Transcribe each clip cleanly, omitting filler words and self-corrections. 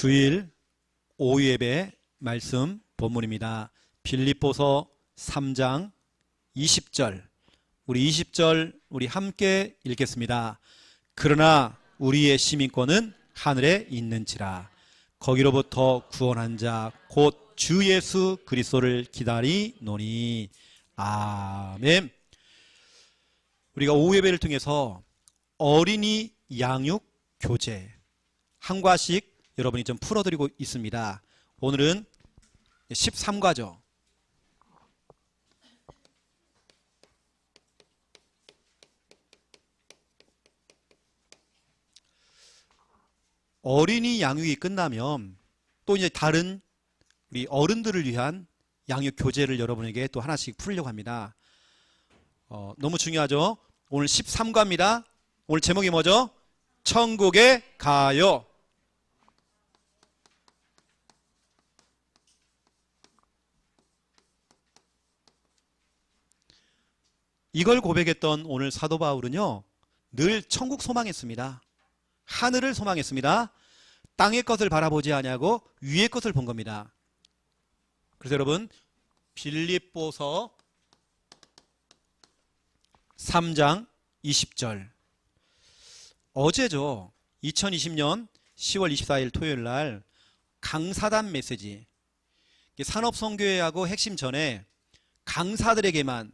주일 오후 예배 말씀 본문입니다. 빌립보서 3장 20절. 우리 20절 우리 함께 읽겠습니다. 그러나 우리의 시민권은 하늘에 있는지라. 거기로부터 구원한 자 곧 주 예수 그리스도를 기다리노니. 아멘. 우리가 오후 예배를 통해서 어린이 양육 교재 한 과씩 여러분이 좀 풀어드리고 있습니다. 오늘은 13과죠. 어린이 양육이 끝나면 또 이제 다른 우리 어른들을 위한 양육 교재를 여러분에게 또 하나씩 풀려고 합니다. 너무 중요하죠. 오늘 13과입니다. 오늘 제목이 뭐죠? 천국에 가요. 이걸 고백했던 오늘 사도 바울은요, 늘 천국 소망했습니다. 하늘을 소망했습니다. 땅의 것을 바라보지 아니하고 위의 것을 본 겁니다. 그래서 여러분, 빌립보서 3장 20절. 어제죠. 2020년 10월 24일 토요일 날 강사단 메시지, 산업선교회하고 핵심 전에 강사들에게만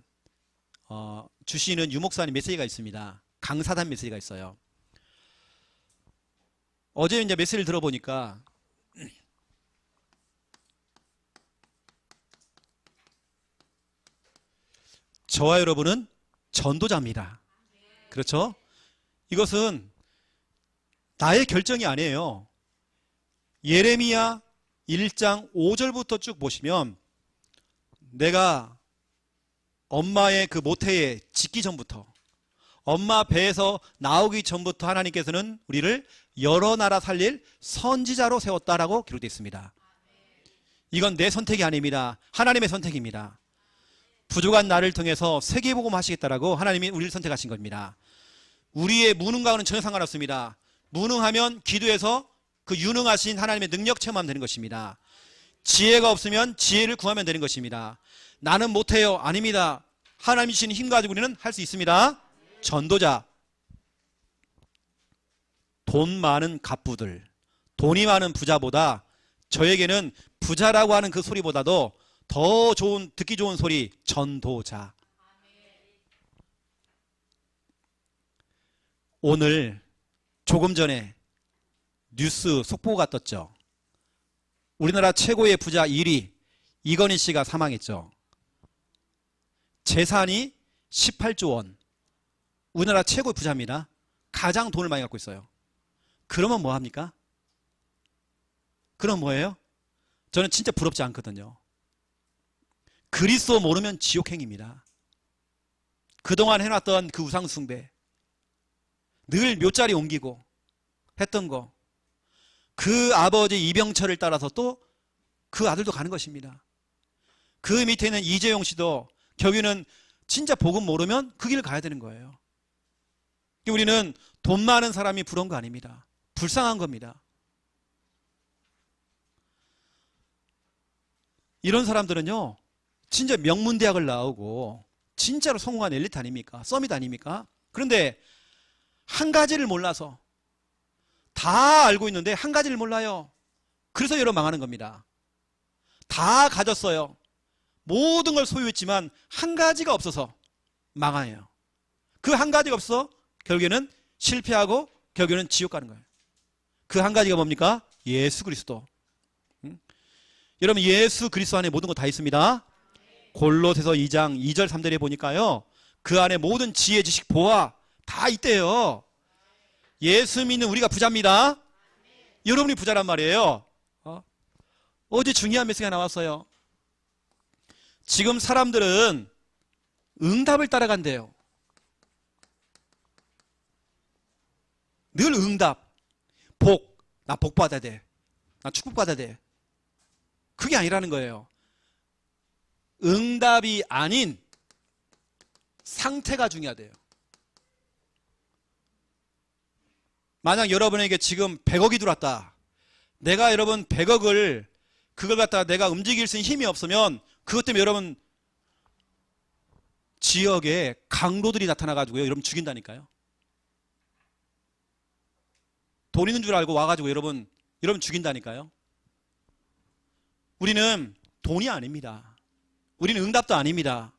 주시는 유목사님 메시지가 있습니다. 강사단 메시지가 있어요. 어제 이제 메시지를 들어보니까 저와 여러분은 전도자입니다. 그렇죠? 이것은 나의 결정이 아니에요. 예레미야 1장 5절부터 쭉 보시면 내가 엄마의 그 모태에 짓기 전부터, 엄마 배에서 나오기 전부터 하나님께서는 우리를 여러 나라 살릴 선지자로 세웠다라고 기록되어 있습니다. 이건 내 선택이 아닙니다. 하나님의 선택입니다. 부족한 나를 통해서 세계복음 하시겠다라고 하나님이 우리를 선택하신 겁니다. 우리의 무능과는 전혀 상관없습니다. 무능하면 기도해서 그 유능하신 하나님의 능력 체험하면 되는 것입니다. 지혜가 없으면 지혜를 구하면 되는 것입니다. 나는 못해요. 아닙니다. 하나님이 주신 힘 가지고 우리는 할 수 있습니다. 전도자. 돈 많은 갑부들, 돈이 많은 부자보다 저에게는 부자라고 하는 그 소리보다도 더 좋은, 듣기 좋은 소리, 전도자. 오늘 조금 전에 뉴스 속보가 떴죠. 우리나라 최고의 부자 1위 이건희 씨가 사망했죠. 재산이 18조 원. 우리나라 최고의 부자입니다. 가장 돈을 많이 갖고 있어요. 그러면 뭐 합니까? 그럼 뭐예요? 저는 진짜 부럽지 않거든요. 그리스도 모르면 지옥행입니다. 그동안 해놨던 그 우상숭배, 늘 묘자리 옮기고 했던 거, 그 아버지 이병철을 따라서 또 그 아들도 가는 것입니다. 그 밑에 있는 이재용 씨도 결국에는 진짜 복음 모르면 그 길을 가야 되는 거예요. 우리는 돈 많은 사람이 부러운 거 아닙니다. 불쌍한 겁니다. 이런 사람들은요, 진짜 명문대학을 나오고 진짜로 성공한 엘리트 아닙니까? 서밋 아닙니까? 그런데 한 가지를 몰라서, 다 알고 있는데 한 가지를 몰라요. 그래서 여러분 망하는 겁니다. 다 가졌어요. 모든 걸 소유했지만 한 가지가 없어서 망해요. 그 한 가지가 없어 결국에는 실패하고 결국에는 지옥 가는 거예요. 그 한 가지가 뭡니까? 예수 그리스도. 여러분, 예수 그리스도 안에 모든 거 다 있습니다. 골로새서 2장 2절 3절에 보니까요, 그 안에 모든 지혜, 지식, 보화 다 있대요. 예수 믿는 우리가 부자입니다. 여러분이 부자란 말이에요. 어제 중요한 메시지가 나왔어요. 지금 사람들은 응답을 따라간대요. 늘 응답. 복. 나 복 받아야 돼. 나 축복 받아야 돼. 그게 아니라는 거예요. 응답이 아닌 상태가 중요하대요. 만약 여러분에게 지금 100억이 들어왔다. 내가 여러분 100억을 그걸 갖다가 내가 움직일 수 있는 힘이 없으면 그것 때문에 여러분 지역에 강도들이 나타나가지고요. 여러분 죽인다니까요. 돈 있는 줄 알고 와가지고 여러분 죽인다니까요. 우리는 돈이 아닙니다. 우리는 응답도 아닙니다.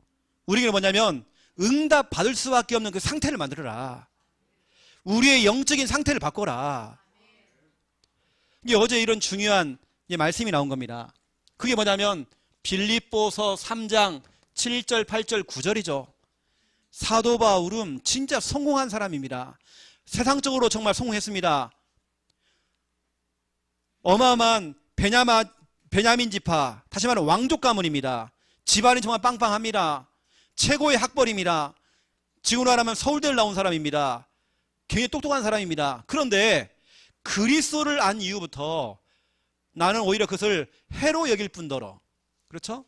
우리는 뭐냐면 응답 받을 수밖에 없는 그 상태를 만들어라. 우리의 영적인 상태를 바꿔라. 이게 어제 이런 중요한 말씀이 나온 겁니다. 그게 뭐냐면 빌립보서 3장 7절, 8절, 9절이죠. 사도 바울은 진짜 성공한 사람입니다. 세상적으로 정말 성공했습니다. 어마어마한 베냐민 지파, 다시 말하면 왕족 가문입니다. 집안이 정말 빵빵합니다. 최고의 학벌입니다. 지금으로 말하면 서울대를 나온 사람입니다. 굉장히 똑똑한 사람입니다. 그런데 그리스도를 안 이후부터 나는 오히려 그것을 해로 여길 뿐더러, 그렇죠?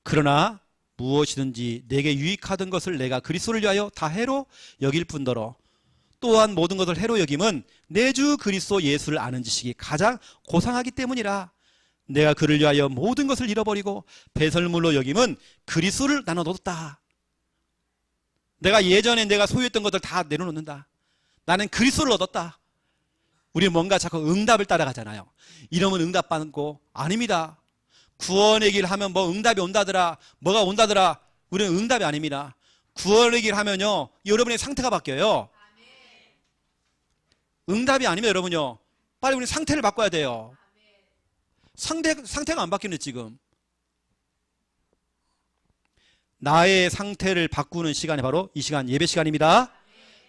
그러나 무엇이든지 내게 유익하던 것을 내가 그리스도를 위하여 다 해로 여길 뿐더러 또한 모든 것을 해로 여김은 내 주 그리스도 예수를 아는 지식이 가장 고상하기 때문이라. 내가 그를 위하여 모든 것을 잃어버리고 배설물로 여김은 그리스도를 나눠 놓았다. 내가 예전에 내가 소유했던 것들 다 내려놓는다. 나는 그리스도를 얻었다. 우리는 뭔가 자꾸 응답을 따라가잖아요. 이러면 응답 받고, 아닙니다. 구원의 길 하면 뭐 응답이 온다더라, 뭐가 온다더라. 우리는 응답이 아닙니다. 구원의 길 하면요, 여러분의 상태가 바뀌어요. 응답이 아니면 여러분요, 빨리 우리 상태를 바꿔야 돼요. 상태가 안 바뀌는 지금. 나의 상태를 바꾸는 시간이 바로 이 시간, 예배 시간입니다.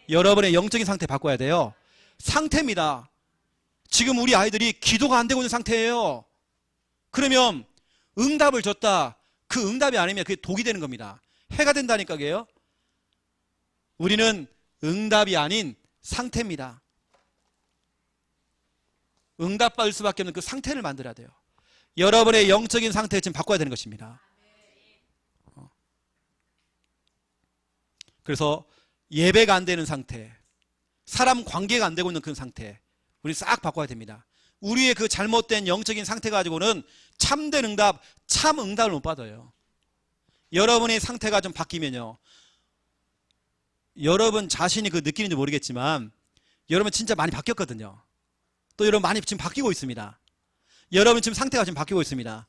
여러분의 영적인 상태 바꿔야 돼요. 상태입니다. 지금 우리 아이들이 기도가 안 되고 있는 상태예요. 그러면 응답을 줬다. 그 응답이 아니면 그게 독이 되는 겁니다. 해가 된다니까 그게요. 우리는 응답이 아닌 상태입니다. 응답받을 수밖에 없는 그 상태를 만들어야 돼요. 여러분의 영적인 상태 지금 바꿔야 되는 것입니다. 그래서 예배가 안 되는 상태, 사람 관계가 안 되고 있는 그 상태, 우리 싹 바꿔야 됩니다. 우리의 그 잘못된 영적인 상태 가지고는 참된 응답, 참 응답을 못 받아요. 여러분의 상태가 좀 바뀌면요, 여러분 자신이 그 느끼는지 모르겠지만 여러분 진짜 많이 바뀌었거든요. 또 여러분 많이 지금 바뀌고 있습니다. 여러분 지금 상태가 지금 바뀌고 있습니다.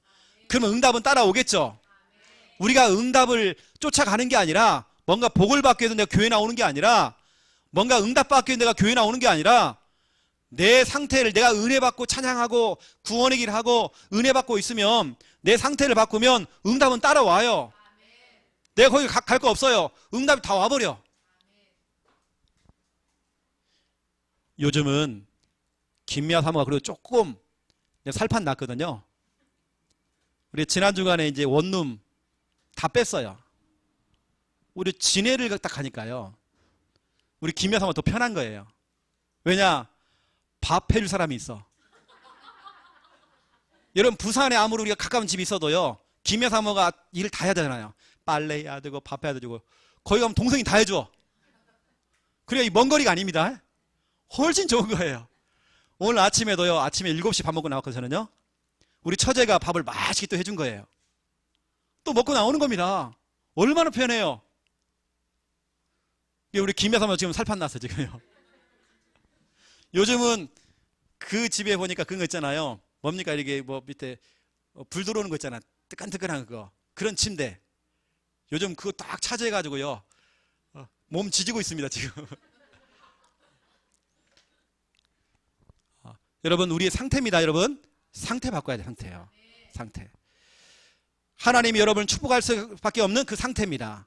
그러면 응답은 따라오겠죠. 우리가 응답을 쫓아가는 게 아니라, 뭔가 복을 받기 위해서 내가 교회 나오는 게 아니라, 뭔가 응답 받기 위해서 내가 교회 나오는 게 아니라, 내 상태를 내가 은혜 받고 찬양하고 구원의 길 하고 은혜 받고 있으면 내 상태를 바꾸면 응답은 따라와요. 내가 거기 갈 거 없어요. 응답이 다 와버려. 요즘은 김미아 사모가 그래도 조금 살판 났거든요. 우리 지난 주간에 이제 원룸 다 뺐어요. 우리 진해를 딱 가니까요, 우리 김미아 사모가 더 편한 거예요. 왜냐? 밥 해줄 사람이 있어. 여러분 부산에 아무리 우리가 가까운 집이 있어도요, 김미아 사모가 일을 다 해야 되잖아요. 빨래 해야 되고 밥 해야 되고. 거기 가면 동생이 다 해줘. 그래, 이 먼 거리가 아닙니다. 훨씬 좋은 거예요. 오늘 아침에도요, 아침에 7시 밥 먹고 나왔거든요. 우리 처제가 밥을 맛있게 또 해준 거예요. 또 먹고 나오는 겁니다. 얼마나 편해요. 우리 김미아 사모 지금 살판 났어 지금요. 요즘은 그 집에 보니까 그런 거 있잖아요. 뭡니까? 이렇게 뭐 밑에 불 들어오는 거 있잖아. 뜨끈뜨끈한 거. 그런 침대. 요즘 그거 딱 차지해가지고요, 몸 지지고 있습니다 지금. 여러분, 우리의 상태입니다. 여러분, 상태 바꿔야 돼. 상태예요. 상태. 하나님이 여러분을 축복할 수밖에 없는 그 상태입니다.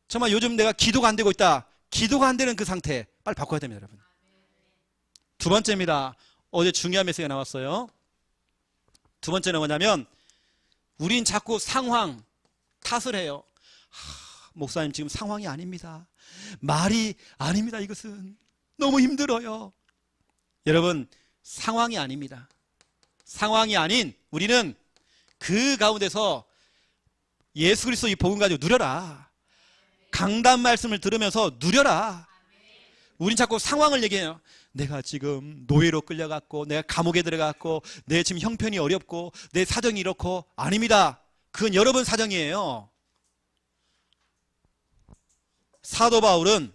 정말 요즘 내가 기도가 안 되고 있다. 기도가 안 되는 그 상태 빨리 바꿔야 됩니다. 여러분. 두 번째입니다. 어제 중요한 메시지가 나왔어요. 두 번째는 뭐냐면, 우린 자꾸 상황 탓을 해요. 목사님 지금 상황이 아닙니다. 말이 아닙니다. 이것은 너무 힘들어요. 여러분, 상황이 아닙니다. 상황이 아닌 우리는 그 가운데서 예수 그리스도 이 복음 가지고 누려라. 강단 말씀을 들으면서 누려라. 우린 자꾸 상황을 얘기해요. 내가 지금 노예로 끌려갔고, 내가 감옥에 들어갔고, 내 지금 형편이 어렵고, 내 사정이 이렇고. 아닙니다. 그건 여러분 사정이에요. 사도 바울은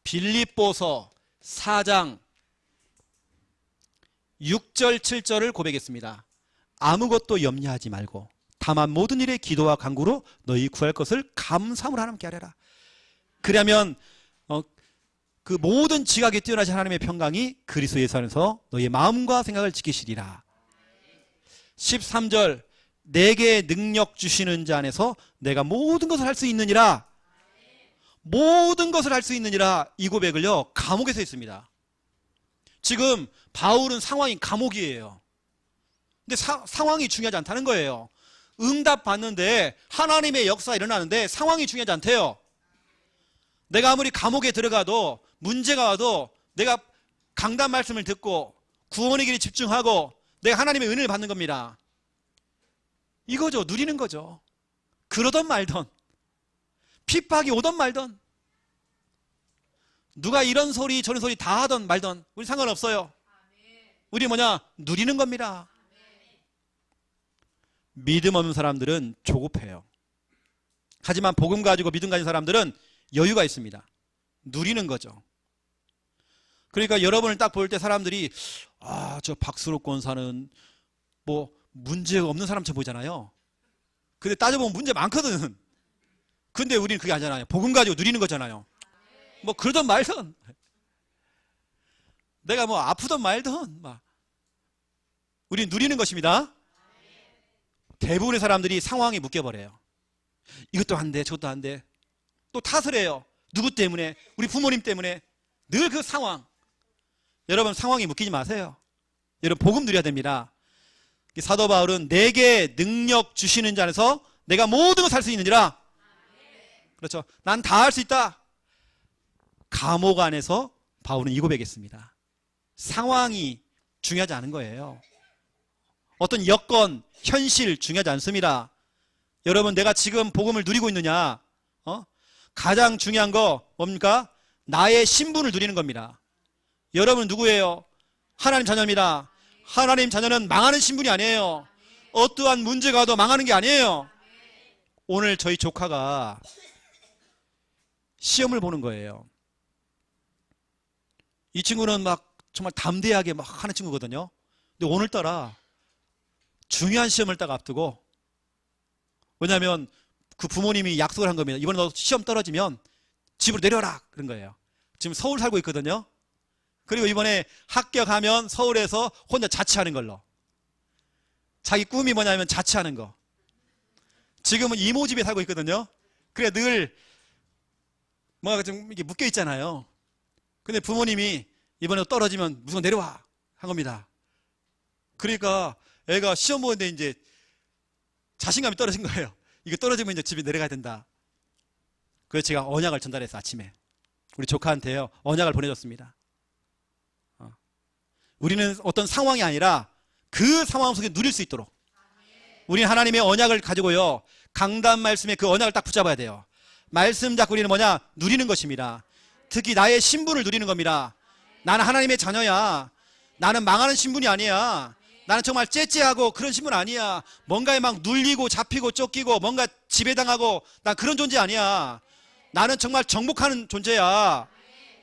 빌립보서 4장 6절 7절을 고백했습니다. 아무것도 염려하지 말고 다만 모든 일에 기도와 간구로 너희 구할 것을 감사함으로 하나님께 아뢰라. 그러면 그 모든 지각에 뛰어나신 하나님의 평강이 그리스도 예수 안에서 너희의 마음과 생각을 지키시리라. 13절 내게 능력 주시는 자 안에서 내가 모든 것을 할 수 있느니라. 모든 것을 할 수 있느니라. 이 고백을요 감옥에서 했습니다. 지금 바울은 상황이 감옥이에요. 근데 상황이 중요하지 않다는 거예요. 응답 받는데 하나님의 역사가 일어나는데 상황이 중요하지 않대요. 내가 아무리 감옥에 들어가도 문제가 와도 내가 강단 말씀을 듣고 구원의 길에 집중하고 내가 하나님의 은혜를 받는 겁니다. 이거죠. 누리는 거죠. 그러던 말던 핍박이 오던 말던 누가 이런 소리 저런 소리 다 하던 말던 우리 상관없어요. 우리 뭐냐? 누리는 겁니다. 믿음 없는 사람들은 조급해요. 하지만 복음 가지고 믿음 가진 사람들은 여유가 있습니다. 누리는 거죠. 그러니까 여러분을 딱 볼 때 사람들이 저 박수로 권사는 뭐 문제가 없는 사람처럼 보이잖아요. 근데 따져보면 문제 많거든. 근데 우리는 그게 아니잖아요. 복음 가지고 누리는 거잖아요. 뭐 그러던 말던 내가 뭐 아프던 말던 막 우리는 누리는 것입니다. 대부분의 사람들이 상황에 묶여버려요. 이것도 안 돼, 저것도 안 돼. 또 탓을 해요. 누구 때문에? 우리 부모님 때문에. 늘 그 상황. 여러분 상황에 묶이지 마세요. 여러분 복음 누려야 됩니다. 사도 바울은 내게 능력 주시는 자 안에서 내가 모든 것을 할 수 있느니라. 그렇죠. 난 다 할 수 있다. 감옥 안에서 바울은 이 고백했습니다. 상황이 중요하지 않은 거예요. 어떤 여건, 현실 중요하지 않습니다. 여러분 내가 지금 복음을 누리고 있느냐? 가장 중요한 거 뭡니까? 나의 신분을 누리는 겁니다. 여러분 누구예요? 하나님 자녀입니다. 하나님 자녀는 망하는 신분이 아니에요. 어떠한 문제가 와도 망하는 게 아니에요. 오늘 저희 조카가 시험을 보는 거예요. 이 친구는 막 정말 담대하게 막 하는 친구거든요. 근데 오늘따라 중요한 시험을 딱 앞두고, 왜냐하면 그 부모님이 약속을 한 겁니다. 이번에 너 시험 떨어지면 집으로 내려라 그런 거예요. 지금 서울 살고 있거든요. 그리고 이번에 합격하면 서울에서 혼자 자취하는 걸로. 자기 꿈이 뭐냐면 자취하는 거. 지금은 이모 집에 살고 있거든요. 그래 늘 뭔가 좀 이렇게 묶여 있잖아요. 근데 부모님이 이번에 떨어지면 무조건 내려와 한 겁니다. 그러니까 애가 시험 보는데 이제 자신감이 떨어진 거예요. 이거 떨어지면 이제 집에 내려가야 된다. 그래서 제가 언약을 전달해서 아침에 우리 조카한테요 언약을 보내줬습니다. 우리는 어떤 상황이 아니라 그 상황 속에 누릴 수 있도록 우리는 하나님의 언약을 가지고요 강단 말씀에 그 언약을 딱 붙잡아야 돼요. 말씀 잡고 우리는 뭐냐? 누리는 것입니다. 특히 나의 신분을 누리는 겁니다. 나는 하나님의 자녀야. 나는 망하는 신분이 아니야. 나는 정말 째째하고 그런 신분 아니야. 뭔가에 막 눌리고 잡히고 쫓기고 뭔가 지배당하고 난 그런 존재 아니야. 나는 정말 정복하는 존재야.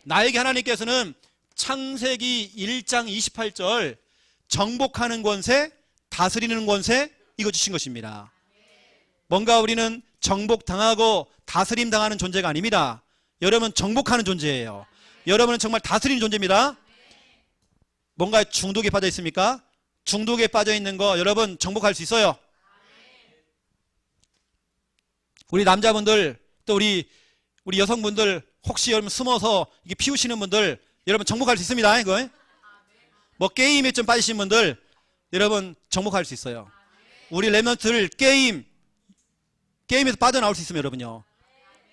나에게 하나님께서는 창세기 1장 28절 정복하는 권세, 다스리는 권세 이거 주신 것입니다. 뭔가 우리는 정복당하고 다스림당하는 존재가 아닙니다. 여러분 정복하는 존재예요. 여러분은 정말 다스리는 존재입니다. 뭔가 중독에 빠져 있습니까? 중독에 빠져 있는 거 여러분 정복할 수 있어요. 우리 남자분들 또 우리 여성분들 혹시 여러분 숨어서 이게 피우시는 분들 여러분 정복할 수 있습니다. 이거 뭐 게임에 좀 빠지신 분들 여러분 정복할 수 있어요. 우리 렘넌트를 게임에서 빠져나올 수 있으면 여러분요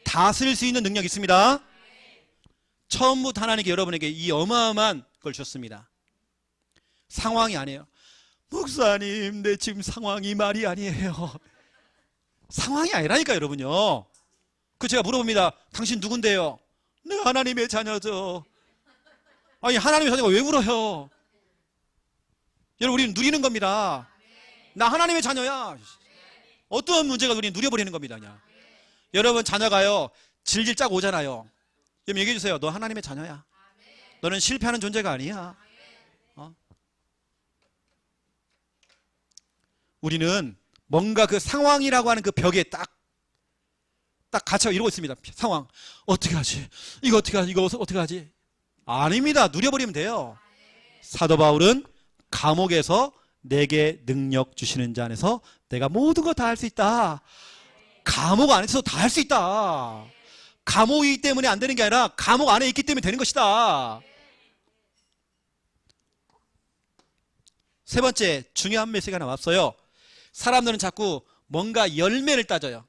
다스릴 수 있는 능력이 있습니다. 처음부터 하나님께 여러분에게 이 어마어마한 걸 주셨습니다. 상황이 아니에요. 목사님 내 지금 상황이 말이 아니에요. 상황이 아니라니까 여러분요. 그 제가 물어봅니다. 당신 누군데요? 내가 하나님의 자녀죠. 아니 하나님의 자녀가 왜 울어요? 여러분 우리는 누리는 겁니다. 나 하나님의 자녀야. 어떤 문제가 우리는 누려버리는 겁니다. 그냥. 여러분 자녀가요 질질 짜고 오잖아요. 그럼 얘기해 주세요. 너 하나님의 자녀야. 너는 실패하는 존재가 아니야. 우리는 뭔가 그 상황이라고 하는 그 벽에 딱 갇혀 이러고 있습니다. 상황. 어떻게 하지? 이거 어떻게 하지? 이거 어떻게 하지? 아닙니다. 누려버리면 돼요. 사도 바울은 감옥에서 내게 능력 주시는 자 안에서 내가 모든 거 다 할 수 있다. 감옥 안에서 다 할 수 있다. 감옥이기 때문에 안 되는 게 아니라 감옥 안에 있기 때문에 되는 것이다. 세 번째 중요한 메시지가 나왔어요. 사람들은 자꾸 뭔가 열매를 따져요.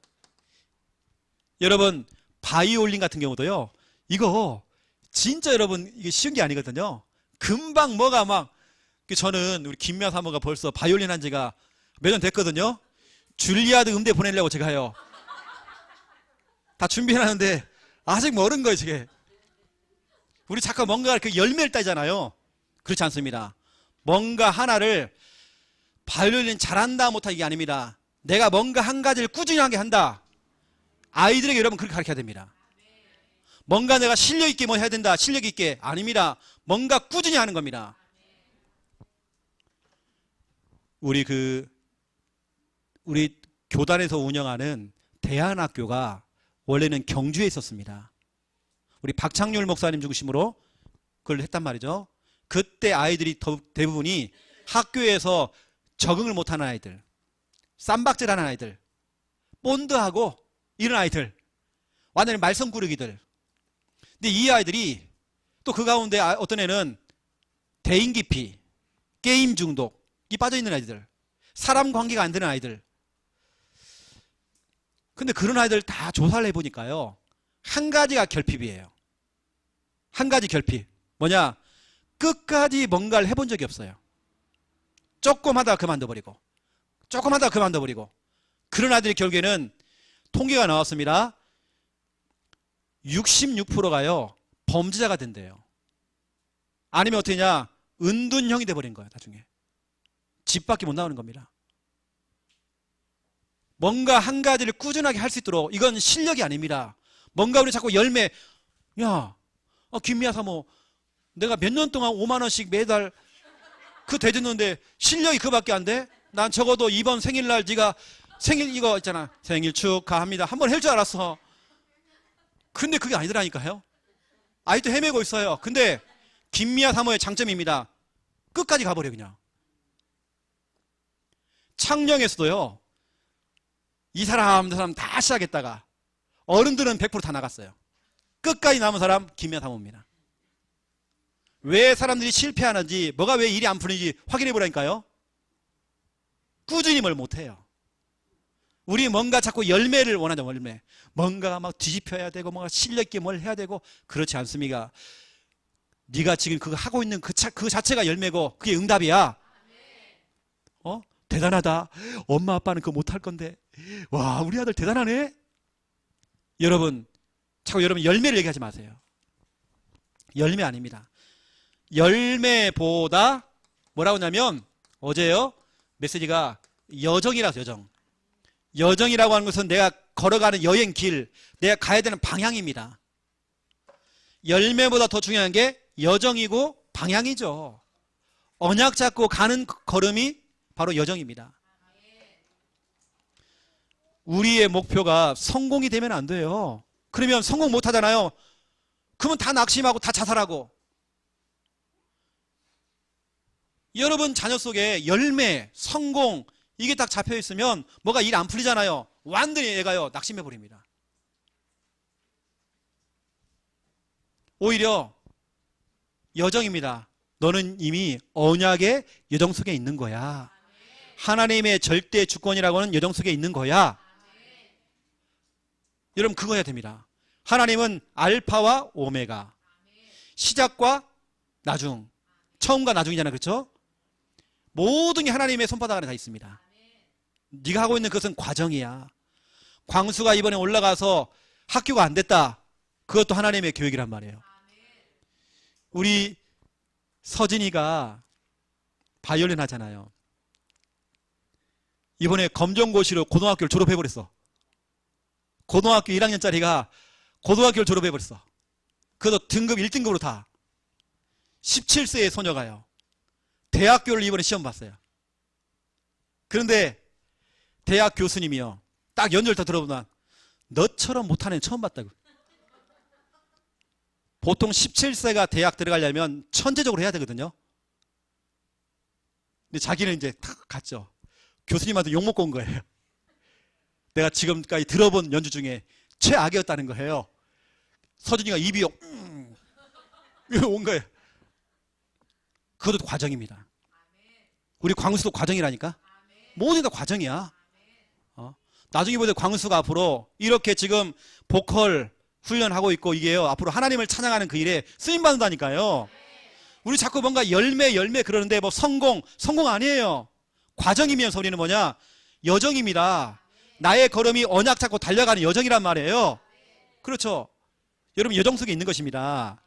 여러분 바이올린 같은 경우도요. 이거 진짜 여러분 이게 쉬운 게 아니거든요. 금방 뭐가 막 저는 우리 김미아 사모가 벌써 바이올린 한 지가 몇 년 됐거든요. 줄리아드 음대 보내려고 제가요. 다 준비해놨는데 아직 멀은 거예요. 저게. 우리 자꾸 뭔가 그 열매를 따잖아요. 그렇지 않습니다. 뭔가 하나를 바이올린 잘한다 못하는 게 아닙니다. 내가 뭔가 한 가지를 꾸준히 하게 한다. 아이들에게 여러분 그렇게 가르쳐야 됩니다. 뭔가 내가 실력 있게 뭐 해야 된다. 실력 있게 아닙니다. 뭔가 꾸준히 하는 겁니다. 우리 교단에서 운영하는 대안학교가 원래는 경주에 있었습니다. 우리 박창률 목사님 중심으로 그걸 했단 말이죠. 그때 아이들이 대부분이 학교에서 적응을 못하는 아이들, 쌈박질하는 아이들, 본드하고 이런 아이들, 완전히 말썽꾸러기들. 근데 이 아이들이 또 그 가운데 어떤 애는 대인기피, 게임 중독이 빠져있는 아이들, 사람 관계가 안 되는 아이들. 근데 그런 아이들 다 조사를 해보니까요. 한 가지가 결핍이에요. 한 가지 결핍. 뭐냐? 끝까지 뭔가를 해본 적이 없어요. 조금 하다가 그만둬버리고 조금 하다가 그만둬버리고. 그런 아이들이 결국에는 통계가 나왔습니다. 66%가요 범죄자가 된대요. 아니면 어떻게냐? 은둔형이 돼버린 거예요. 나중에 집 밖에 못 나오는 겁니다. 뭔가 한 가지를 꾸준하게 할 수 있도록, 이건 실력이 아닙니다. 뭔가 우리 자꾸 열매, 야 김미아 사모 내가 몇 년 동안 5만 원씩 매달 그 대줬는데 실력이 그밖에 안 돼? 난 적어도 이번 생일날 네가 생일 이거 있잖아. 생일 축하합니다. 한번 할 줄 알았어. 근데 그게 아니더라니까요. 아직도 헤매고 있어요. 근데 김미아 사모의 장점입니다. 끝까지 가버려 그냥. 창녕에서도요. 이 사람 저 사람 다 시작했다가 어른들은 100% 다 나갔어요. 끝까지 남은 사람 김미아 사모입니다. 왜 사람들이 실패하는지, 뭐가 왜 일이 안 풀리는지 확인해 보라니까요. 꾸준히 뭘 못해요. 우리 뭔가 자꾸 열매를 원하죠. 열매. 뭔가 막 뒤집혀야 되고 뭔가 실력 있게 뭘 해야 되고. 그렇지 않습니까? 네가 지금 그거 하고 있는 그 자체가 열매고 그게 응답이야. 대단하다. 엄마 아빠는 그거 못할 건데 와 우리 아들 대단하네. 여러분 자꾸 여러분 열매를 얘기하지 마세요. 열매 아닙니다. 열매보다 뭐라고 하냐면 어제요 메시지가 여정이라서 여정. 여정이라고 하는 것은 내가 걸어가는 여행 길, 내가 가야 되는 방향입니다. 열매보다 더 중요한 게 여정이고 방향이죠. 언약 잡고 가는 걸음이 바로 여정입니다. 우리의 목표가 성공이 되면 안 돼요. 그러면 성공 못 하잖아요. 그러면 다 낙심하고 다 자살하고. 여러분 자녀 속에 열매, 성공 이게 딱 잡혀 있으면 뭐가 일 안 풀리잖아요. 완전히 얘가요 낙심해 버립니다. 오히려 여정입니다. 너는 이미 언약의 여정 속에 있는 거야. 하나님의 절대 주권이라고 하는 여정 속에 있는 거야. 여러분 그거 해야 됩니다. 하나님은 알파와 오메가, 시작과 나중, 처음과 나중이잖아요. 그렇죠? 모든 게 하나님의 손바닥 안에 다 있습니다. 네가 하고 있는 것은 과정이야. 광수가 이번에 올라가서 학교가 안 됐다. 그것도 하나님의 교육이란 말이에요. 우리 서진이가 바이올린 하잖아요. 이번에 검정고시로 고등학교를 졸업해버렸어. 고등학교 1학년짜리가 고등학교를 졸업해버렸어. 그것도 등급 1등급으로 다. 17세의 소녀가요. 대학교를 이번에 시험 봤어요. 그런데 대학 교수님이요. 딱 연주를 다 들어보면 너처럼 못하는 애 처음 봤다고. 보통 17세가 대학 들어가려면 천재적으로 해야 되거든요. 근데 자기는 이제 탁 갔죠. 교수님한테 욕먹고 온 거예요. 내가 지금까지 들어본 연주 중에 최악이었다는 거예요. 서준이가 입이 온 거예요. 그것도 과정입니다. 우리 광수도 과정이라니까. 모든 게 다 과정이야. 나중에 보세요. 광수가 앞으로 이렇게 지금 보컬 훈련하고 있고 이게요. 앞으로 하나님을 찬양하는 그 일에 쓰임 받는다니까요. 우리 자꾸 뭔가 열매 그러는데 뭐 성공 아니에요. 과정이면서 우리는 뭐냐? 여정입니다. 나의 걸음이 언약 잡고 달려가는 여정이란 말이에요. 그렇죠. 여러분 여정 속에 있는 것입니다.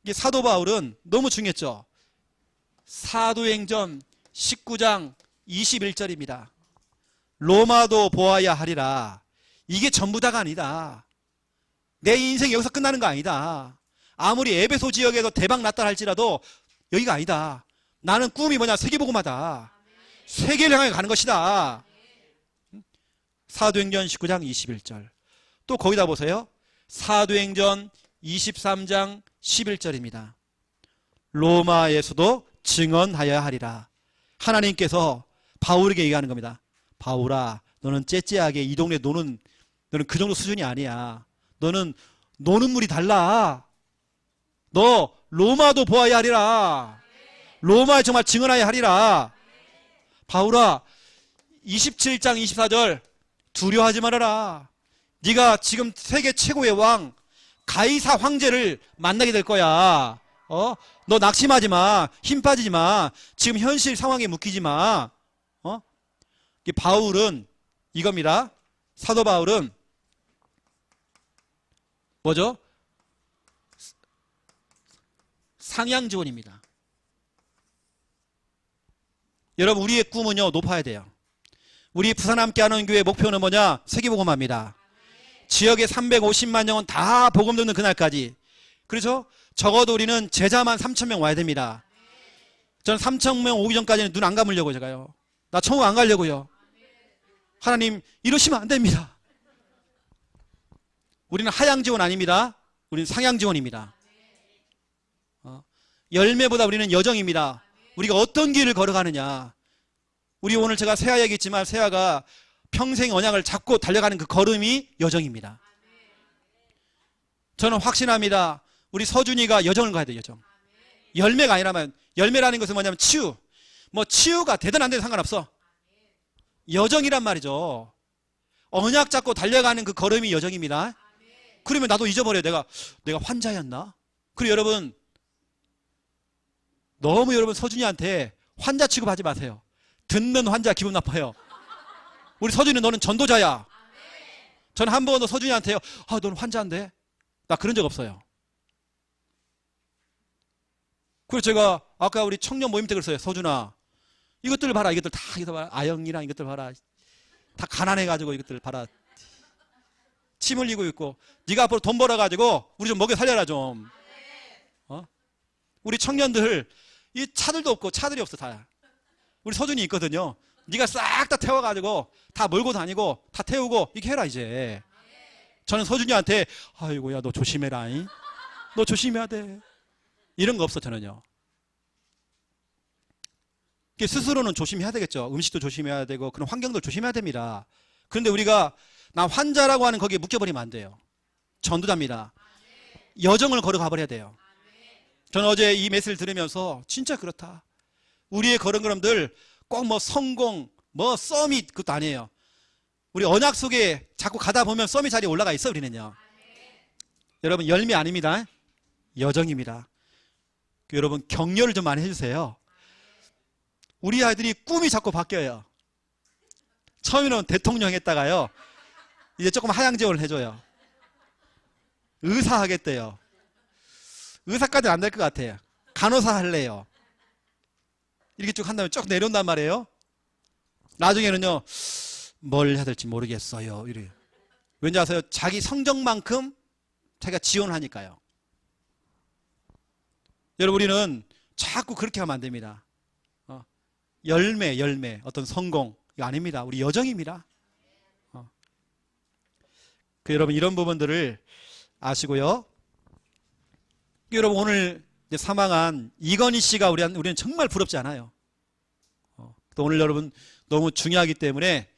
이게 사도 바울은 너무 중요했죠. 사도행전 19장 21절입니다. 로마도 보아야 하리라. 이게 전부 다가 아니다. 내 인생이 여기서 끝나는 거 아니다. 아무리 에베소 지역에서 대박 났다 할지라도 여기가 아니다. 나는 꿈이 뭐냐? 세계복음하다. 세계를 향해 가는 것이다. 사도행전 19장 21절. 또 거기다 보세요. 사도행전 23장 11절입니다. 로마에서도 증언하여야 하리라. 하나님께서 바울에게 얘기하는 겁니다. 바울아, 너는 째째하게 이 동네 너는 그 정도 수준이 아니야. 너는 노는 물이 달라. 너 로마도 보아야 하리라. 로마에 정말 증언하여야 하리라. 바울아, 27장 24절 두려워하지 말아라. 네가 지금 세계 최고의 왕 가이사 황제를 만나게 될 거야. 너 낙심하지 마. 힘 빠지지 마. 지금 현실 상황에 묶이지 마. 바울은 이겁니다. 사도 바울은 뭐죠? 상향지원입니다. 여러분 우리의 꿈은요 높아야 돼요. 우리 부산 함께하는 교회 목표는 뭐냐? 세계복음화입니다. 지역에 350만 영은 다 복음 듣는 그날까지. 그렇죠? 적어도 우리는 제자만 3,000명 와야 됩니다. 저는 3,000명 오기 전까지는 눈 안 감으려고 제가요. 나 천국 안 가려고요. 하나님 이러시면 안 됩니다. 우리는 하향 지원 아닙니다. 우리는 상향 지원입니다. 열매보다 우리는 여정입니다. 우리가 어떤 길을 걸어가느냐. 우리 오늘 제가 세아 얘기했지만 세아가 평생 언약을 잡고 달려가는 그 걸음이 여정입니다. 저는 확신합니다. 우리 서준이가 여정을 가야 돼요. 여정. 열매가 아니라면 열매라는 것은 뭐냐면 치유. 뭐 치유가 되든 안 되든 상관없어. 여정이란 말이죠. 언약 잡고 달려가는 그 걸음이 여정입니다. 그러면 나도 잊어버려요. 내가 환자였나? 그리고 여러분 너무 여러분 서준이한테 환자 취급하지 마세요. 듣는 환자 기분 나빠요. 우리 서준이 너는 전도자야. 저는 한 번도 서준이한테요. 너는 환자인데? 나 그런 적 없어요. 그래서 제가 아까 우리 청년 모임 때 그랬어요. 서준아, 이것들 봐라. 이것들 다 이것들 봐라. 아영이랑 이것들 봐라. 다 가난해가지고 이것들 봐라. 침 흘리고 있고. 네가 앞으로 돈 벌어가지고 우리 좀 먹여 살려라 좀. 우리 청년들 이 차들도 없고 차들이 없어 다. 우리 서준이 있거든요. 네가 싹 다 태워가지고 다 몰고 다니고 다 태우고 이렇게 해라 이제. 저는 서준이한테 아이고야 너 조심해라. 너 조심해야 돼. 이런 거 없어 저는요. 스스로는 조심해야 되겠죠. 음식도 조심해야 되고 그런 환경도 조심해야 됩니다. 그런데 우리가 나 환자라고 하는 거기에 묶여버리면 안 돼요. 전도자입니다. 여정을 걸어가 버려야 돼요. 저는 어제 이 메시지를 들으면서 진짜 그렇다. 우리의 걸음걸음들 꼭 뭐 성공, 뭐 서밋 그것도 아니에요. 우리 언약 속에 자꾸 가다 보면 서밋 자리에 올라가 있어 우리는요. 여러분 열매 아닙니다. 여정입니다. 여러분 격려를 좀 많이 해주세요. 우리 아이들이 꿈이 자꾸 바뀌어요. 처음에는 대통령 했다가요. 이제 조금 하향 지원을 해줘요. 의사 하겠대요. 의사까지는 안 될 것 같아요. 간호사 할래요. 이렇게 쭉 한 다음에 쭉 내려온단 말이에요. 나중에는요, 뭘 해야 될지 모르겠어요. 이래요. 왠지 아세요? 자기 성적만큼 자기가 지원을 하니까요. 여러분, 우리는 자꾸 그렇게 하면 안 됩니다. 열매, 어떤 성공, 이거 아닙니다. 우리 여정입니다. 여러분, 이런 부분들을 아시고요. 여러분, 오늘 사망한 이건희 씨가 우리는 정말 부럽지 않아요. 또 오늘 여러분 너무 중요하기 때문에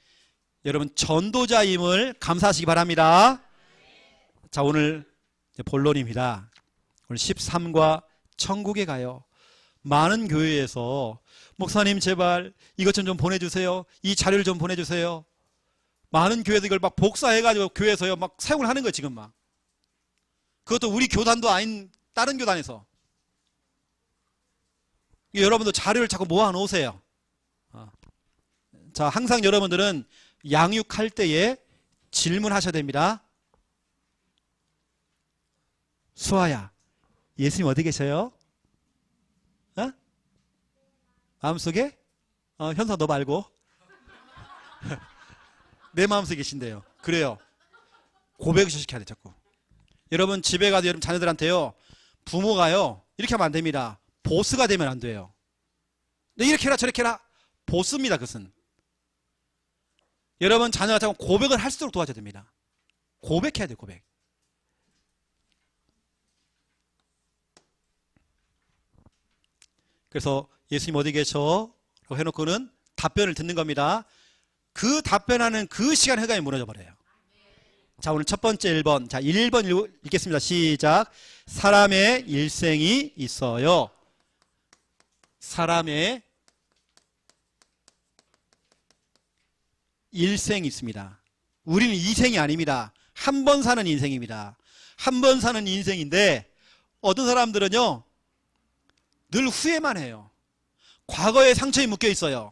여러분 전도자임을 감사하시기 바랍니다. 자, 오늘 본론입니다. 오늘 13과 천국에 가요. 많은 교회에서 목사님 제발 이것 좀 보내주세요. 이 자료를 좀 보내주세요. 많은 교회들 이걸 막 복사해가지고 교회에서요 막 사용을 하는 거예요. 지금 막. 그것도 우리 교단도 아닌 다른 교단에서. 여러분도 자료를 자꾸 모아놓으세요. 자, 항상 여러분들은 양육할 때에 질문하셔야 됩니다. 수아야, 예수님 어디 계셔요? 마음속에? 현사 너 말고 내 마음속에 계신대요. 그래요. 고백을 시켜야 돼 자꾸. 여러분 집에 가도 여러분 자녀들한테요 부모가요 이렇게 하면 안 됩니다. 보스가 되면 안 돼요. 너 이렇게 해라 저렇게 해라. 보스입니다. 그것은. 여러분 자녀가 자꾸 고백을 할 수 있도록 도와줘야 됩니다. 고백해야 돼요. 고백. 그래서 예수님 어디 계셔? 라고 해놓고는 답변을 듣는 겁니다. 그 답변하는 그 시간 회감이 무너져 버려요. 자, 오늘 첫 번째 1번. 자, 1번 읽겠습니다. 시작. 사람의 일생이 있어요. 사람의 일생이 있습니다. 우리는 이생이 아닙니다. 한 번 사는 인생입니다. 한 번 사는 인생인데 어떤 사람들은요 늘 후회만 해요. 과거에 상처에 묶여 있어요.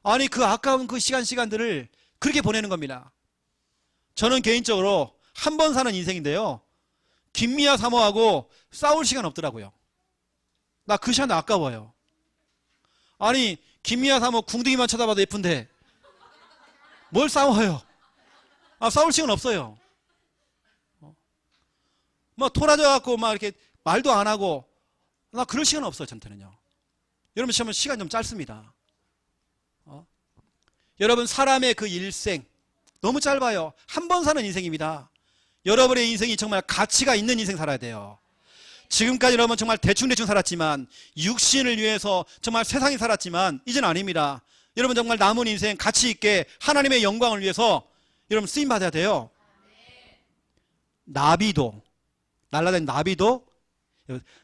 아니 그 아까운 그 시간들을 그렇게 보내는 겁니다. 저는 개인적으로 한 번 사는 인생인데요 김미아 사모하고 싸울 시간 없더라고요. 나 그 시간 아까워요. 아니 김미아 사모 궁둥이만 쳐다봐도 예쁜데 뭘 싸워요. 싸울 시간 없어요. 뭐 토라져 갖고 막 이렇게 말도 안 하고 나 그럴 시간 없어요. 저한테는요. 여러분 시간 좀 짧습니다. 여러분 사람의 그 일생 너무 짧아요. 한 번 사는 인생입니다. 여러분의 인생이 정말 가치가 있는 인생 살아야 돼요. 지금까지 여러분 정말 대충 살았지만 육신을 위해서 정말 세상에 살았지만 이제는 아닙니다. 여러분 정말 남은 인생 가치 있게 하나님의 영광을 위해서 여러분 쓰임 받아야 돼요. 나비도 날아다니는 나비도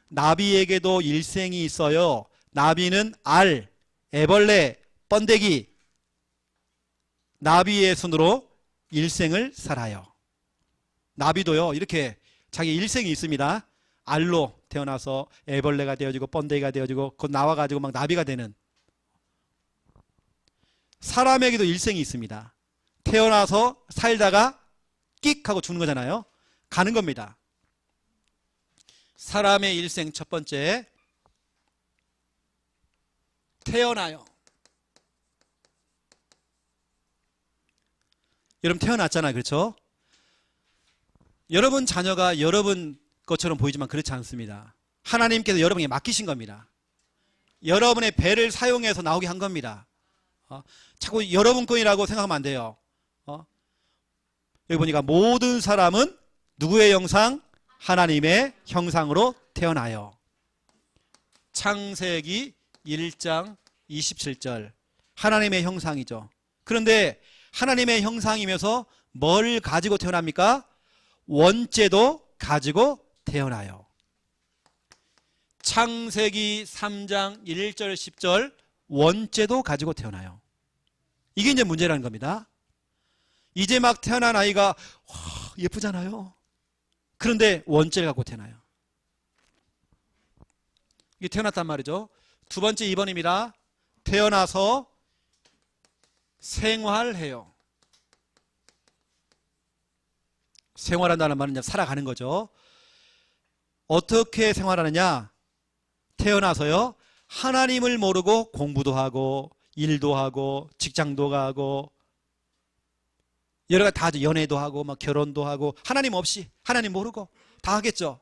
나비에게도 일생이 있어요. 나비는 알, 애벌레, 번데기 나비의 손으로 일생을 살아요. 나비도요 이렇게 자기 일생이 있습니다. 알로 태어나서 애벌레가 되어지고 번데기가 되어지고 곧 나와가지고 막 나비가 되는. 사람에게도 일생이 있습니다. 태어나서 살다가 끽 하고 죽는 거잖아요. 가는 겁니다. 사람의 일생 첫 번째 태어나요. 여러분 태어났잖아요. 그렇죠? 여러분 자녀가 여러분 것처럼 보이지만 그렇지 않습니다. 하나님께서 여러분에게 맡기신 겁니다. 여러분의 배를 사용해서 나오게 한 겁니다. 자꾸 여러분 거이라고 생각하면 안 돼요. 여기 보니까 모든 사람은 누구의 형상? 하나님의 형상으로 태어나요. 창세기 1장 27절 하나님의 형상이죠. 그런데 하나님의 형상이면서 뭘 가지고 태어납니까? 원죄도 가지고 태어나요. 창세기 3장 1절 10절 원죄도 가지고 태어나요. 이게 이제 문제라는 겁니다. 이제 막 태어난 아이가 예쁘잖아요. 그런데 원죄를 갖고 태어나요. 이게 태어났단 말이죠. 두 번째 2번입니다. 태어나서 생활해요. 생활한다는 말은 이제 살아가는 거죠. 어떻게 생활하느냐? 태어나서요, 하나님을 모르고 공부도 하고 일도 하고 직장도 가고 여러 가지 다 하죠. 연애도 하고 막 결혼도 하고 하나님 없이, 하나님 모르고 다 하겠죠.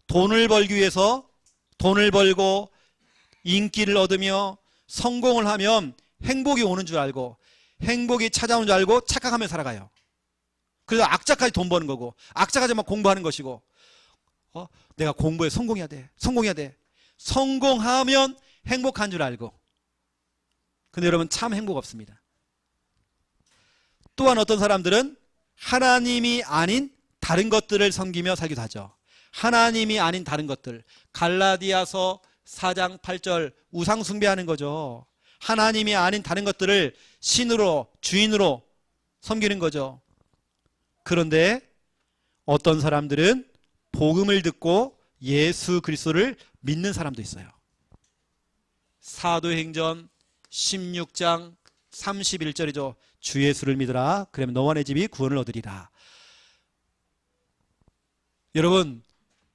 돈을 벌기 위해서 돈을 벌고 인기를 얻으며 성공을 하면 행복이 오는 줄 알고 행복이 찾아오는 줄 알고 착각하며 살아가요. 그래서 악자까지 돈 버는 거고 악자까지 막 공부하는 것이고, 내가 공부에 성공해야 돼, 성공해야 돼. 성공하면 행복한 줄 알고. 근데 여러분, 참 행복 없습니다. 또한 어떤 사람들은 하나님이 아닌 다른 것들을 섬기며 살기도 하죠. 하나님이 아닌 다른 것들. 갈라디아서 4장 8절 우상 숭배하는 거죠. 하나님이 아닌 다른 것들을 신으로, 주인으로 섬기는 거죠. 그런데 어떤 사람들은 복음을 듣고 예수 그리스도를 믿는 사람도 있어요. 사도행전 16장 31절이죠. 주 예수를 믿으라. 그러면 너와 내 집이 구원을 얻으리라. 여러분,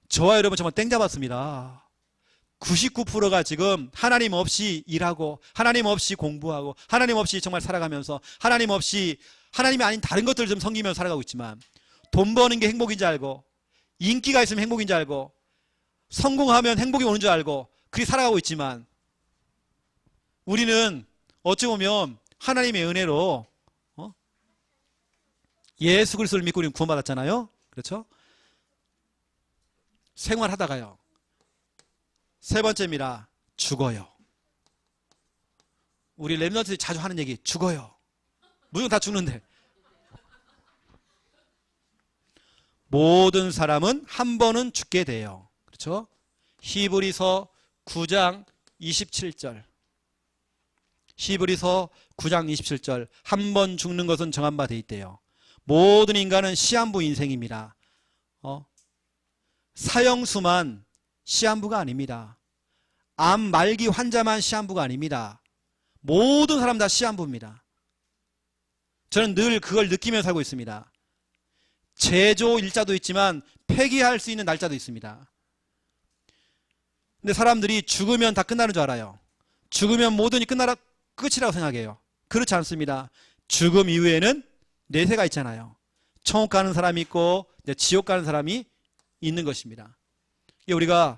저와 여러분 정말 땡 잡았습니다. 99%가 지금 하나님 없이 일하고 하나님 없이 공부하고 하나님 없이 정말 살아가면서 하나님 없이 하나님이 아닌 다른 것들을 좀 섬기면서 살아가고 있지만, 돈 버는 게 행복인 줄 알고 인기가 있으면 행복인 줄 알고 성공하면 행복이 오는 줄 알고 그렇게 살아가고 있지만, 우리는 어찌 보면 하나님의 은혜로 예수 그리스도를 믿고 우리는 구원받았잖아요. 그렇죠? 생활하다가요, 세 번째입니다. 죽어요. 우리 랩런트들이 자주 하는 얘기, 죽어요. 무조건 다 죽는데. 모든 사람은 한 번은 죽게 돼요. 그렇죠? 히브리서 9장 27절. 히브리서 9장 27절. 한 번 죽는 것은 정한 바 돼 있대요. 모든 인간은 시한부 인생입니다. 사형수만 시한부가 아닙니다. 암 말기 환자만 시한부가 아닙니다. 모든 사람 다 시한부입니다. 저는 늘 그걸 느끼며 살고 있습니다. 제조 일자도 있지만 폐기할 수 있는 날짜도 있습니다. 근데 사람들이 죽으면 다 끝나는 줄 알아요. 죽으면 모든이 끝이라고 생각해요. 그렇지 않습니다. 죽음 이후에는 내세가 있잖아요. 천국 가는 사람이 있고 지옥 가는 사람이 있는 것입니다. 이게 우리가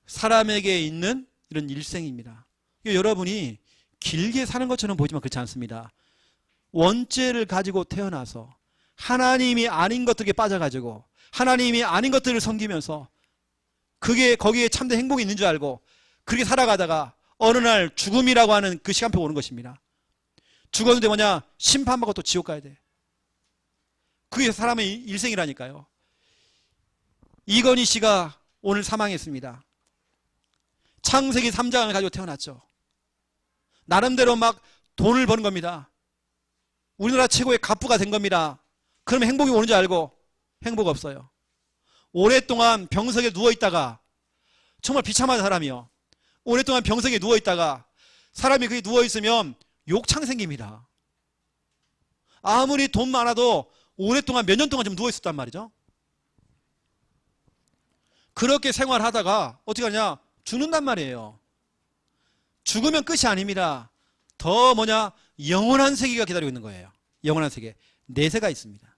사람에게 있는 이런 일생입니다. 여러분이 길게 사는 것처럼 보이지만 그렇지 않습니다. 원죄를 가지고 태어나서 하나님이 아닌 것들에 빠져가지고 하나님이 아닌 것들을 섬기면서 거기에 참된 행복이 있는 줄 알고 그렇게 살아가다가 어느 날 죽음이라고 하는 그 시간표 오는 것입니다. 죽었는데 뭐냐? 심판받고 또 지옥 가야 돼. 그게 사람의 일생이라니까요. 이건희 씨가 오늘 사망했습니다. 창세기 3장을 가지고 태어났죠. 나름대로 막 돈을 버는 겁니다. 우리나라 최고의 갑부가 된 겁니다. 그러면 행복이 오는 줄 알고 행복 없어요. 오랫동안 병석에 누워있다가, 정말 비참한 사람이요, 오랫동안 병석에 누워있다가 사람이 거기 누워있으면 욕창 생깁니다. 아무리 돈 많아도 오랫동안 몇 년 동안 좀 누워있었단 말이죠. 그렇게 생활하다가 어떻게 하냐? 죽는단 말이에요. 죽으면 끝이 아닙니다. 더 영원한 세계가 기다리고 있는 거예요. 영원한 세계. 내세가 있습니다.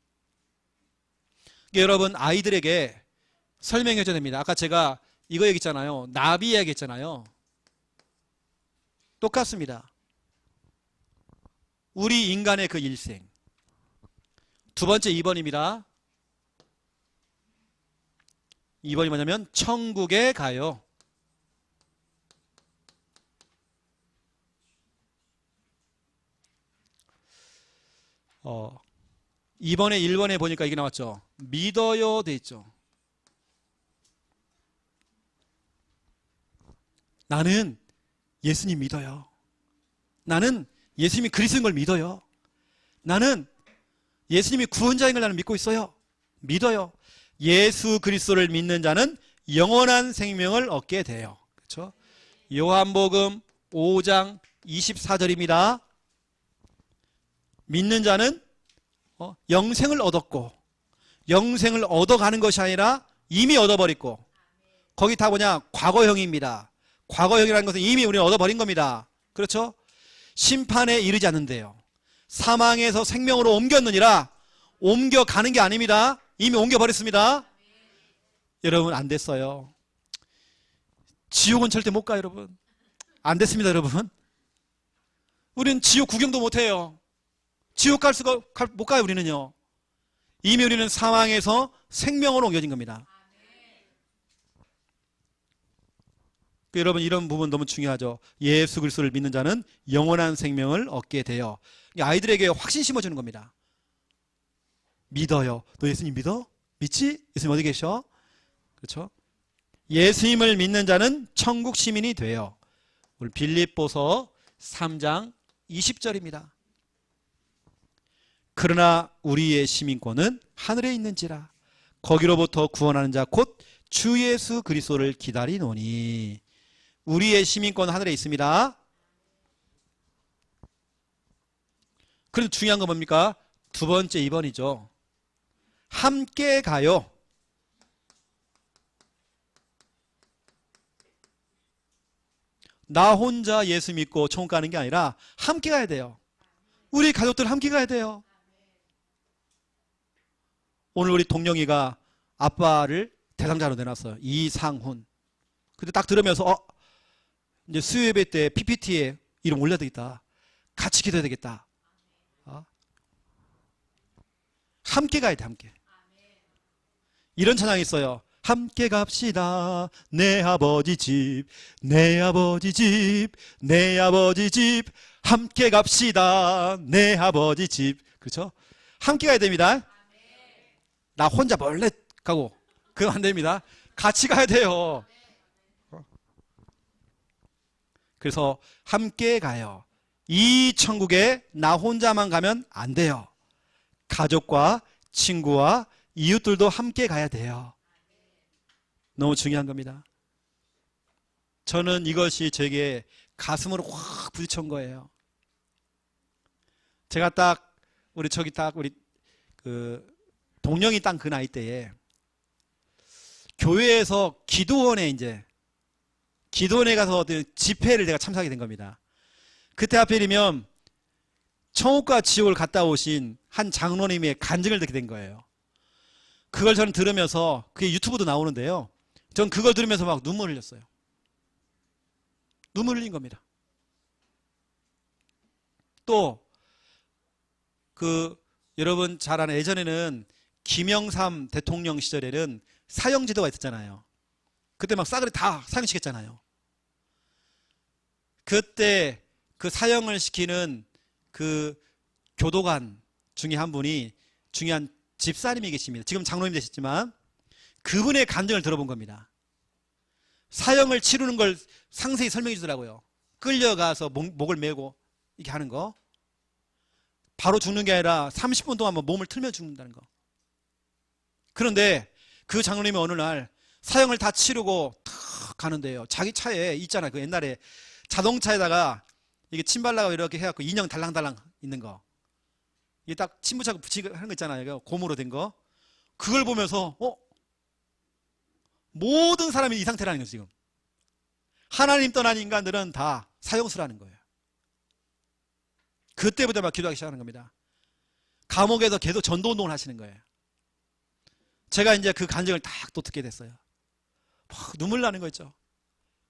여러분, 아이들에게 설명해 줘야 됩니다. 아까 제가 이거 얘기했잖아요. 나비 얘기했잖아요. 똑같습니다. 우리 인간의 그 일생. 두 번째 2번입니다. 2번이 뭐냐면 천국에 가요. 이번에 1번에 보니까 이게 나왔죠. 믿어요 돼 있죠. 나는 예수님 믿어요. 나는 예수님이 그리스도인 걸 믿어요. 나는 예수님이 구원자인 걸 나는 믿고 있어요. 믿어요. 예수 그리스도를 믿는 자는 영원한 생명을 얻게 돼요. 그렇죠? 요한복음 5장 24절입니다. 믿는 자는 영생을 얻었고 영생을 얻어가는 것이 아니라 이미 얻어버렸고, 거기 다 뭐냐? 과거형입니다. 과거형이라는 것은 이미 우리는 얻어버린 겁니다. 그렇죠? 심판에 이르지 않는데요. 사망에서 생명으로 옮겼느니라. 옮겨가는 게 아닙니다. 이미 옮겨버렸습니다. 여러분, 안 됐어요. 지옥은 절대 못 가요, 여러분. 안 됐습니다, 여러분. 우리는 지옥 구경도 못 해요. 지옥 못 가요, 우리는요. 이미 우리는 사망에서 생명으로 옮겨진 겁니다. 여러분, 이런 부분 너무 중요하죠. 예수 그리스도를 믿는 자는 영원한 생명을 얻게 돼요. 아이들에게 확신 심어주는 겁니다. 믿어요. 너 예수님 믿어? 믿지? 예수님 어디 계셔? 그렇죠? 예수님을 믿는 자는 천국 시민이 돼요. 우리 빌립보서 3장 20절입니다. 그러나 우리의 시민권은 하늘에 있는지라. 거기로부터 구원하는 자 곧 주 예수 그리스도를 기다리노니. 우리의 시민권은 하늘에 있습니다. 그래도 중요한 건 뭡니까? 두 번째 2번이죠. 함께 가요. 나 혼자 예수 믿고 천국 가는 게 아니라 함께 가야 돼요. 우리 가족들 함께 가야 돼요. 오늘 우리 동영이가 아빠를 대상자로 내놨어요. 이상훈. 근데 딱 들으면서 이제 수요예배 때 PPT에 이름 올려야 되겠다. 같이 기도해야 되겠다. 함께 가야 돼, 함께. 이런 찬양이 있어요. 함께 갑시다. 내 아버지 집, 내 아버지 집, 내 아버지 집. 함께 갑시다. 내 아버지 집. 그렇죠? 함께 가야 됩니다. 나 혼자 몰래 가고 그거 안 됩니다. 같이 가야 돼요. 그래서 함께 가요. 이 천국에 나 혼자만 가면 안 돼요. 가족과 친구와 이웃들도 함께 가야 돼요. 너무 중요한 겁니다. 저는 이것이 제게 가슴으로 확 부딪힌 거예요. 제가 우리 동영이 딱 그 나이 때에 교회에서 기도원에 가서 집회를 제가 참석하게 된 겁니다. 그때 하필이면 천국과 지옥을 갔다 오신 한 장로님의 간증을 듣게 된 거예요. 그걸 저는 들으면서, 그게 유튜브도 나오는데요. 전 그걸 들으면서 막 눈물 흘렸어요. 눈물 흘린 겁니다. 또 여러분 잘 아는, 예전에는 김영삼 대통령 시절에는 사형제도가 있었잖아요. 그때 막 싸그리 다 사형시켰잖아요. 그때 그 사형을 시키는 그 교도관 중에 한 분이 중요한 집사님이 계십니다. 지금 장로님 되셨지만 그분의 간증을 들어본 겁니다. 사형을 치르는 걸 상세히 설명해 주더라고요. 끌려가서 목을 메고 이렇게 하는 거. 바로 죽는 게 아니라 30분 동안 몸을 틀며 죽는다는 거. 그런데 그 장로님이 어느 날 사형을 다 치르고 탁 가는데요. 자기 차에 있잖아요. 그 옛날에 자동차에다가 이게 침 발라고 이렇게 해갖고 인형 달랑달랑 있는 거. 이게 딱 침 붙이고 하는 거 있잖아요. 고무로 된 거. 그걸 보면서 모든 사람이 이 상태라는 거죠, 지금. 하나님 떠난 인간들은 다 사형수라는 거예요. 그때부터 막 기도하기 시작하는 겁니다. 감옥에서 계속 전도운동을 하시는 거예요. 제가 이제 그 간증을 딱 또 듣게 됐어요. 막 눈물 나는 거 있죠.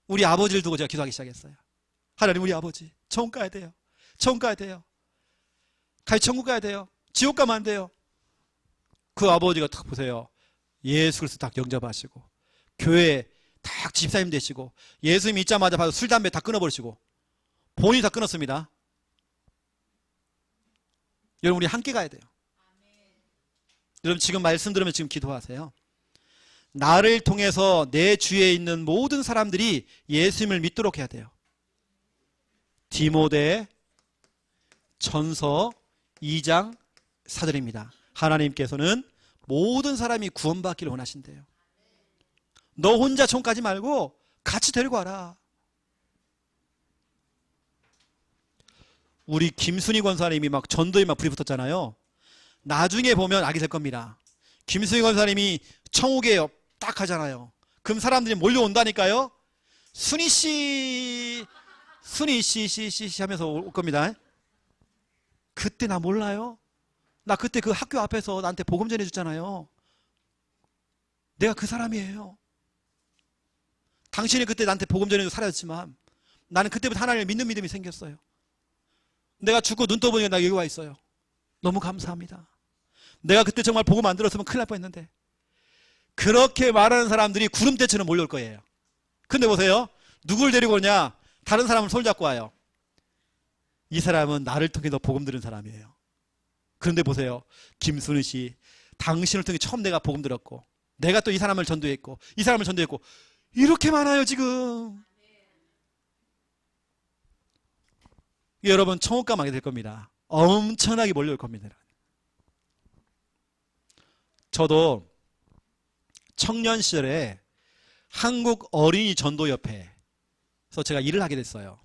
우리 아버지를 두고 제가 기도하기 시작했어요. 하나님, 우리 아버지 천국 가야 돼요. 천국 가야 돼요. 천국 가야 돼요. 지옥 가면 안 돼요. 그 아버지가 딱 보세요. 예수 그리스도 딱 영접하시고 교회에 딱 집사님 되시고 예수 믿자마자 바로 술 담배 다 끊어버리시고 본인이 다 끊었습니다. 여러분, 우리 함께 가야 돼요. 여러분, 지금 말씀 들으면 지금 기도하세요. 나를 통해서 내 주위에 있는 모든 사람들이 예수님을 믿도록 해야 돼요. 디모데 전서 2장 4절입니다. 하나님께서는 모든 사람이 구원받기를 원하신대요. 너 혼자 천국 가지 말고 같이 데리고 와라. 우리 김순희 권사님이 막 전도에 막 불이 붙었잖아요. 나중에 보면 알게 될 겁니다. 김수희 권사님이 청우게 딱 하잖아요. 그럼 사람들이 몰려온다니까요. 순희 씨 하면서 올 겁니다. 그때 나 몰라요? 나 그때 그 학교 앞에서 나한테 복음 전해줬잖아요. 내가 그 사람이에요. 당신이 그때 나한테 복음 전해주고 사라졌지만 나는 그때부터 하나님을 믿는 믿음이 생겼어요. 내가 죽고 눈 떠보니까 나 여기 와 있어요. 너무 감사합니다. 내가 그때 정말 복음 안 들었으면 큰일 날 뻔했는데. 그렇게 말하는 사람들이 구름대처럼 몰려올 거예요. 근데 보세요. 누굴 데리고 오냐? 다른 사람을 손잡고 와요. 이 사람은 나를 통해 너 복음 들은 사람이에요. 그런데 보세요. 김순희 씨, 당신을 통해 처음 내가 복음 들었고, 내가 또 이 사람을 전도했고, 이 사람을 전도했고, 이렇게 많아요 지금. 여러분 청옥감 하게 될 겁니다. 엄청나게 몰려올 겁니다. 저도 청년 시절에 한국 어린이 전도협회에서 제가 일을 하게 됐어요.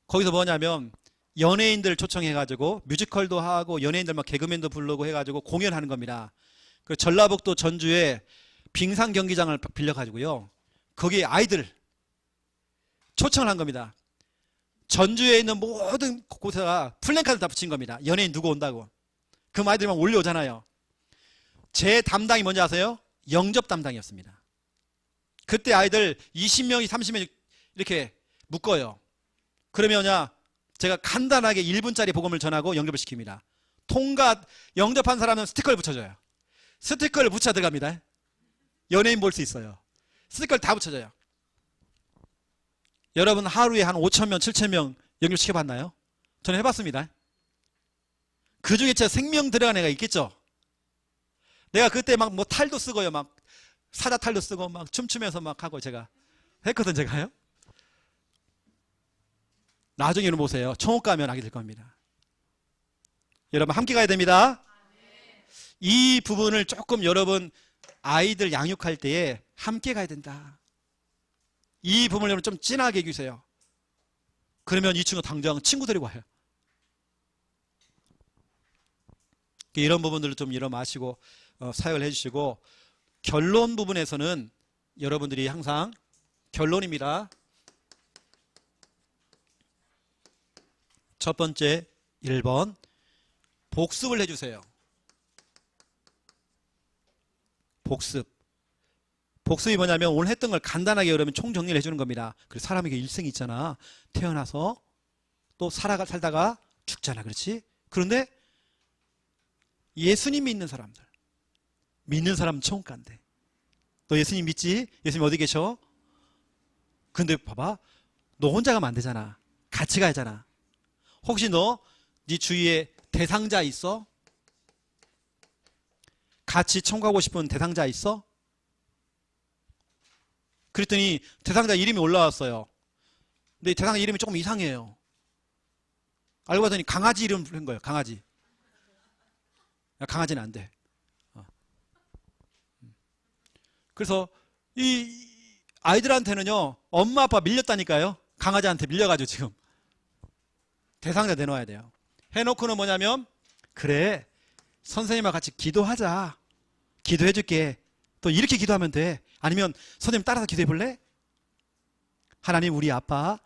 거기서 뭐냐면 연예인들 초청해가지고 뮤지컬도 하고 연예인들 막 개그맨도 부르고 해가지고 공연하는 겁니다. 그 전라북도 전주에 빙상 경기장을 빌려가지고요. 거기에 아이들 초청을 한 겁니다. 전주에 있는 모든 곳에다가 플랜카드 다 붙인 겁니다. 연예인 누구 온다고. 그럼 아이들이 막 올려오잖아요. 제 담당이 뭔지 아세요? 영접 담당이었습니다. 그때 아이들 20명이 30명이 이렇게 묶어요. 그러면요 제가 간단하게 1분짜리 복음을 전하고 영접을 시킵니다. 통과 영접한 사람은 스티커를 붙여줘요. 스티커를 붙여 들어갑니다. 연예인 볼 수 있어요. 스티커를 다 붙여줘요. 여러분 하루에 한 5,000명 7,000명 영접시켜봤나요? 저는 해봤습니다. 그 중에 진짜 생명 들어간 애가 있겠죠. 내가 그때 막 뭐 탈도 쓰고요. 막 사자 탈도 쓰고 막 춤추면서 막 하고 제가 했거든 제가요. 나중에 여러분 보세요. 청옥 가면 하게 될 겁니다. 여러분 함께 가야 됩니다. 이 부분을 조금 여러분 아이들 양육할 때에 함께 가야 된다. 이 부분을 여러분 좀 진하게 해주세요. 그러면 이 친구 당장 친구 데리고 와요. 이런 부분들을 좀 이런 마시고 사역을 해주시고 결론 부분에서는 여러분들이 항상 결론입니다. 첫 번째 1번 복습을 해주세요. 복습이 뭐냐면 오늘 했던 걸 간단하게 여러분 총정리를 해주는 겁니다. 그래서 사람에게 일생이 있잖아. 태어나서 또 살다가 죽잖아. 그렇지? 그런데 예수님 믿는 사람들, 믿는 사람은 천국 간대. 너 예수님 믿지? 예수님 어디 계셔? 근데 봐봐, 너 혼자 가면 안 되잖아. 같이 가야잖아. 혹시 너 네 주위에 대상자 있어? 같이 천국 가고 싶은 대상자 있어? 그랬더니 대상자 이름이 올라왔어요. 근데 대상자 이름이 조금 이상해요. 알고 봤더니 강아지 이름 부른 거예요. 강아지. 강아지는 안 돼. 그래서 이 아이들한테는요 엄마 아빠 밀렸다니까요. 강아지한테 밀려가지고 지금 대상자 내놓아야 돼요. 해놓고는 뭐냐면 그래 선생님과 같이 기도하자. 기도해줄게. 또 이렇게 기도하면 돼. 아니면 선생님 따라서 기도해 볼래? 하나님 우리 아빠가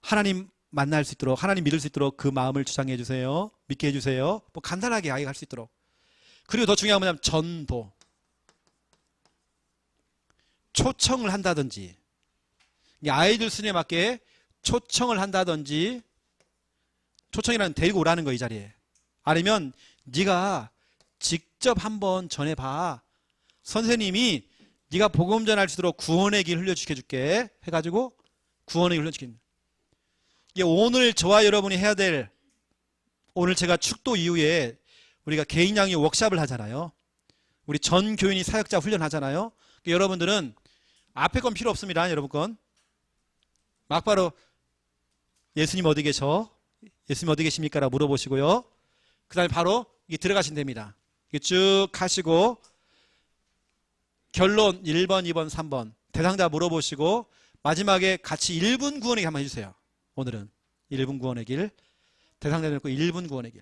하나님 만날 수 있도록 하나님 믿을 수 있도록 그 마음을 주장해 주세요. 믿게 해주세요. 뭐 간단하게 이야기할 수 있도록. 그리고 더 중요한 건 뭐냐면 전도. 초청을 한다든지 아이들 수준에 맞게 초청을 한다든지 초청이라는 데리고 오라는 거 이 자리에. 아니면 네가 직접 한번 전해봐. 선생님이 네가 복음 전할 수 있도록 구원의 길 흘려주게 해가지고 구원의 길 흘려주게. 이게 오늘 저와 여러분이 해야 될 오늘 제가 축도 이후에 우리가 개인 양육 워크숍을 하잖아요. 우리 전 교인이 사역자 훈련하잖아요. 여러분들은 앞에 건 필요 없습니다. 여러분 건 막바로 예수님 어디 계셔? 예수님 어디 계십니까? 라고 물어보시고요. 그 다음에 바로 이게 들어가시면 됩니다. 쭉 하시고 결론 1번, 2번, 3번 대상자 물어보시고 마지막에 같이 1분 구원의 길 한번 해주세요. 오늘은 1분 구원의 길 대상자 놓고 1분 구원의 길.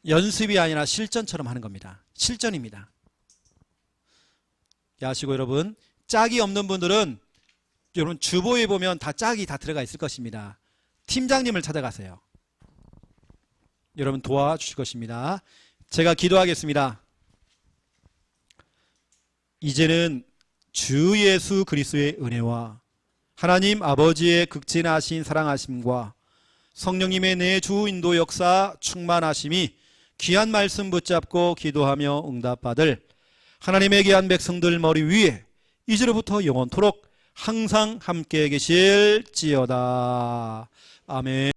연습이 아니라 실전처럼 하는 겁니다. 실전입니다. 아시고 여러분, 짝이 없는 분들은 여러분 주보에 보면 다 짝이 다 들어가 있을 것입니다. 팀장님을 찾아가세요. 여러분 도와주실 것입니다. 제가 기도하겠습니다. 이제는 주 예수 그리스도의 은혜와 하나님 아버지의 극진하신 사랑하심과 성령님의 내주 인도 역사 충만하심이 귀한 말씀 붙잡고 기도하며 응답받을 하나님의 귀한 백성들 머리 위에 이제로부터 영원토록 항상 함께 계실지어다. 아멘.